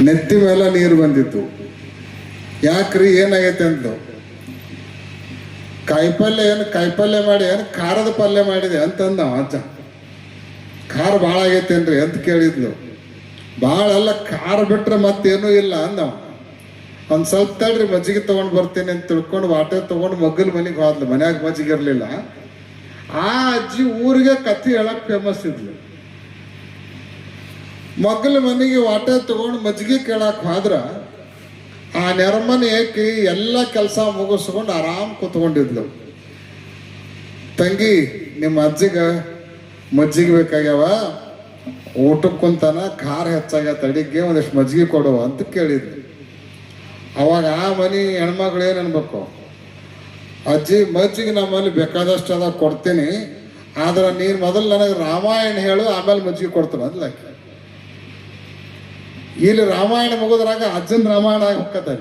ನೆತ್ತಿ ಮೇಲೆ ನೀರು ಬಂದಿತ್ತು. ಯಾಕ್ರಿ ಏನಾಗೈತೆ ಅಂದ್ಲು. ಕಾಯಿಪಲ್ಯ ಮಾಡಿ ಏನು ಖಾರದ ಪಲ್ಯ ಮಾಡಿದೆ ಅಂತಂದ ಅಜ್ಜ. ಖಾರ ಭಾಳ ಆಗೈತೇನ್ರಿ ಅಂತ ಕೇಳಿದ್ಲು. ಭಾಳ ಅಲ್ಲ, ಖಾರ ಬಿಟ್ರೆ ಮತ್ತೇನೂ ಇಲ್ಲ ಅಂದವ. ಒಂದು ಸ್ವಲ್ಪ ತಡ್ರಿ ಮಜ್ಜಿಗೆ ತೊಗೊಂಡು ಬರ್ತೀನಿ ಅಂತ ತಿಳ್ಕೊಂಡು ವಾಟೆ ತೊಗೊಂಡು ಮಗ್ಗಲ್ ಮನೆಗೆ ಹೋದ್ಲು. ಮನ್ಯಾಗ ಮಜ್ಜಿಗೆ ಇರಲಿಲ್ಲ. ಆ ಅಜ್ಜಿ ಊರಿಗೆ ಕಥೆ ಹೇಳಕ್ ಫೇಮಸ್ ಇದ್ಲು. ಮಗ್ಗಲ ಮನೆಗೆ ವಾಟೆ ತೊಗೊಂಡು ಮಜ್ಜಿಗೆ ಕೇಳಕ್ಕೆ ಹೋದ್ರ ಆ ನೆರಮನೆ ಏಕಿ ಎಲ್ಲ ಕೆಲಸ ಮುಗಿಸ್ಕೊಂಡು ಆರಾಮ್ ಕೂತ್ಕೊಂಡಿದ್ಲು. ತಂಗಿ, ನಿಮ್ಮ ಅಜ್ಜಿಗೆ ಮಜ್ಜಿಗೆ ಬೇಕಾಗ್ಯಾವ, ಊಟಕ್ಕೆ ಕುಂತಾನ, ಖಾರ ಹೆಚ್ಚಾಗ್ಯತ, ಅಡಿಗೆ ಒಂದಿಷ್ಟು ಮಜ್ಜಿಗೆ ಕೊಡುವ ಅಂತ ಕೇಳಿದ್ಲು. ಅವಾಗ ಆ ಮನೆ ಹೆಣ್ಮಕ್ಳು ಏನು ಅನ್ಬೇಕು, ಅಜ್ಜಿ ಮಜ್ಜಿಗೆ ನಮ್ಮಲ್ಲಿ ಬೇಕಾದಷ್ಟು ಅದ ಕೊಡ್ತೀನಿ, ಆದ್ರೆ ನೀನು ಮೊದಲು ನನಗೆ ರಾಮಾಯಣ ಹೇಳು, ಆಮೇಲೆ ಮಜ್ಜಿಗೆ ಕೊಡ್ತಾನೆ ಅದ್ಲಾಕಿ. ಇಲ್ಲಿ ರಾಮಾಯಣ ಮುಗಿದ್ರಾಗ ಅಜ್ಜನ ರಾಮಾಯಣ ಆಗಿ ಹೋಗ್ತದೆ.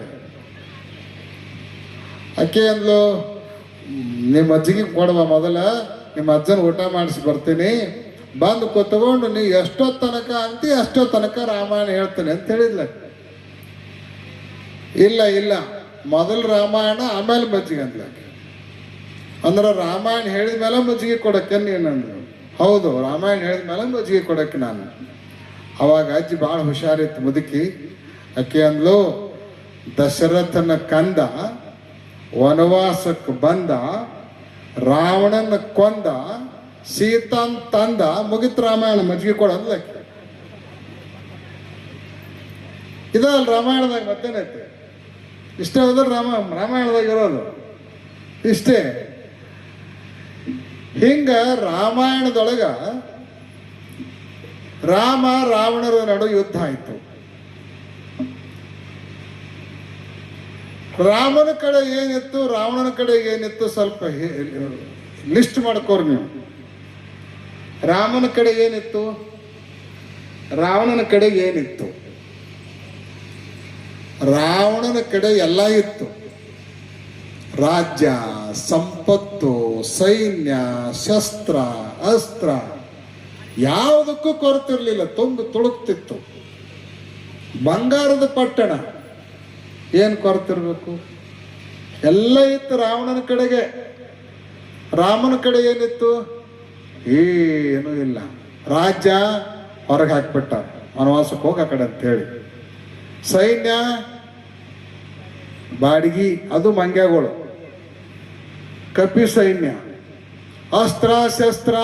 ಅಕ್ಕಿ ಅಂದ್ಲು, ನಿಮ್ಮ ಅಜ್ಜಿಗೆ ಕೊಡುವ, ಮೊದಲ ನಿಮ್ಮ ಅಜ್ಜನ ಊಟ ಮಾಡಿಸಿ ಬರ್ತೀನಿ, ಬಂದು ಕೂತ್ಕೊಂಡು ನೀ ಎಷ್ಟೋ ತನಕ ಅಂತಿ ಅಷ್ಟೋ ತನಕ ರಾಮಾಯಣ ಹೇಳ್ತೀನಿ ಅಂತ ಹೇಳಿದ್ಲ. ಇಲ್ಲ ಮೊದಲು ರಾಮಾಯಣ ಆಮೇಲೆ ಮಜ್ಜಿಗೆ ಅಂದ್ಲ. ಅಂದ್ರೆ ರಾಮಾಯಣ ಹೇಳಿದ ಮೇಲೆ ಮಜ್ಜಿಗೆ ಕೊಡಕ್ಕೆ ನೀನಂದ್ರು. ಹೌದು, ರಾಮಾಯಣ ಹೇಳಿದ ಮೇಲೆ ಮಜ್ಜಿಗೆ ಕೊಡಕ್ಕೆ ನಾನು. ಅವಾಗ ಅಜ್ಜಿ ಭಾಳ ಹುಷಾರಿತ್ತು ಮುದುಕಿ. ಅಕ್ಕಿ ಅಂದ್ಲು, ದಶರಥನ ಕಂದ ವನವಾಸಕ್ಕೆ ಬಂದ, ರಾವಣನ ಕೊಂದ, ಸೀತಾನ್ ತಂದ, ಮುಗಿತ್ ರಾಮಾಯಣ, ಮಜ್ಜಿಗೆ ಕೊಡ ಅಂದ್ಲ ಅಕ್ಕಿ. ಇದಲ್ಲ ರಾಮಾಯಣದಾಗ ಮತ್ತೇನೈತೆ? ಇಷ್ಟೇ ಹೋದ್ರೆ ರಾಮಾಯಣದಾಗ ಇರೋದು ಇಷ್ಟೇ. ಹಿಂಗ ರಾಮಾಯಣದೊಳಗ ರಾಮ ರಾವಣರ ನಡು ಯುದ್ಧ ಆಯ್ತು. ರಾಮನ ಕಡೆ ಏನಿತ್ತು, ರಾವಣನ ಕಡೆ ಏನಿತ್ತು ಸ್ವಲ್ಪ ಲಿಸ್ಟ್ ಮಾಡ್ಕೋರಿ ನೀವು. ರಾಮನ ಕಡೆ ಏನಿತ್ತು, ರಾವಣನ ಕಡೆ ಏನಿತ್ತು? ರಾವಣನ ಕಡೆ ಎಲ್ಲ ಇತ್ತು. ರಾಜ್ಯ, ಸಂಪತ್ತು, ಸೈನ್ಯ, ಶಸ್ತ್ರ, ಅಸ್ತ್ರ, ಯಾವುದಕ್ಕೂ ಕೊರತಿರ್ಲಿಲ್ಲ, ತುಂಬಿ ತುಳುಕ್ತಿತ್ತು. ಬಂಗಾರದ ಪಟ್ಟಣ, ಏನು ಕೊರತಿರ್ಬೇಕು? ಎಲ್ಲ ಇತ್ತು ರಾವಣನ ಕಡೆಗೆ. ರಾಮನ ಕಡೆ ಏನಿತ್ತು? ಏನೂ ಇಲ್ಲ. ರಾಜ್ಯ ಹೊರಗೆ ಹಾಕ್ಬಿಟ್ಟ, ವನವಾಸಕ್ಕೆ ಹೋಗಿ ಆ ಕಡೆ ಅಂತ ಹೇಳಿ. ಸೈನ್ಯ ಬಾಡಿಗೆ, ಅದು ಮಂಗ್ಯಗಳು, ಕಪಿ ಸೈನ್ಯ. ಅಸ್ತ್ರ ಶಸ್ತ್ರ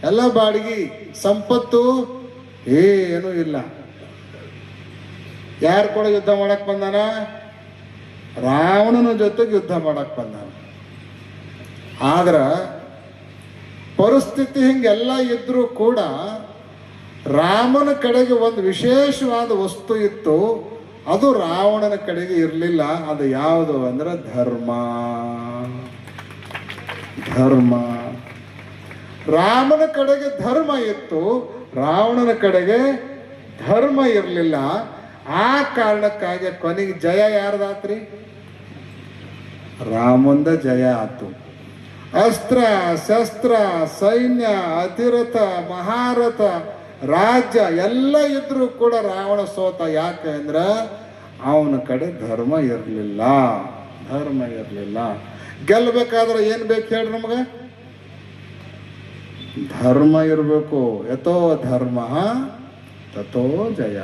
ಎಲ್ಲ ಬಾಡಿಗೆ. ಸಂಪತ್ತು ಏನೂ ಇಲ್ಲ. ಯಾರು ಕೂಡ ಯುದ್ಧ ಮಾಡಕ್ ಬಂದಾನ? ರಾವಣನ ಜೊತೆಗೆ ಯುದ್ಧ ಮಾಡಕ್ ಬಂದಾನ. ಆದ್ರ ಪರಿಸ್ಥಿತಿ ಹಿಂಗೆಲ್ಲ ಇದ್ರೂ ಕೂಡ ರಾಮನ ಕಡೆಗೆ ಒಂದು ವಿಶೇಷವಾದ ವಸ್ತು ಇತ್ತು, ಅದು ರಾವಣನ ಕಡೆಗೆ ಇರಲಿಲ್ಲ. ಅದು ಯಾವುದು ಅಂದ್ರೆ ಧರ್ಮ. ರಾಮನ ಕಡೆಗೆ ಧರ್ಮ ಇತ್ತು, ರಾವಣನ ಕಡೆಗೆ ಧರ್ಮ ಇರಲಿಲ್ಲ. ಆ ಕಾರಣಕ್ಕಾಗಿ ಕೊನೆಗೆ ಜಯ ಯಾರ್ದಾತ್ರಿ? ರಾಮಂದ ಜಯ ಆತು. ಅಸ್ತ್ರ ಶಸ್ತ್ರ ಸೈನ್ಯ ಅತಿರಥ ಮಹಾರಥ ರಾಜ್ಯ ಎಲ್ಲ ಇದ್ರೂ ಕೂಡ ರಾವಣ ಸೋತ. ಯಾಕೆ ಅಂದ್ರೆ ಅವನ ಕಡೆ ಧರ್ಮ ಇರಲಿಲ್ಲ. ಗೆಲ್ಲಬೇಕಾದ್ರೆ ಏನ್ ಬೇಕು ಹೇಳ್ರಿ ನಮಗ? ಧರ್ಮ ಇರಬೇಕು. ಯಥೋ ಧರ್ಮ ತಥೋ ಜಯ.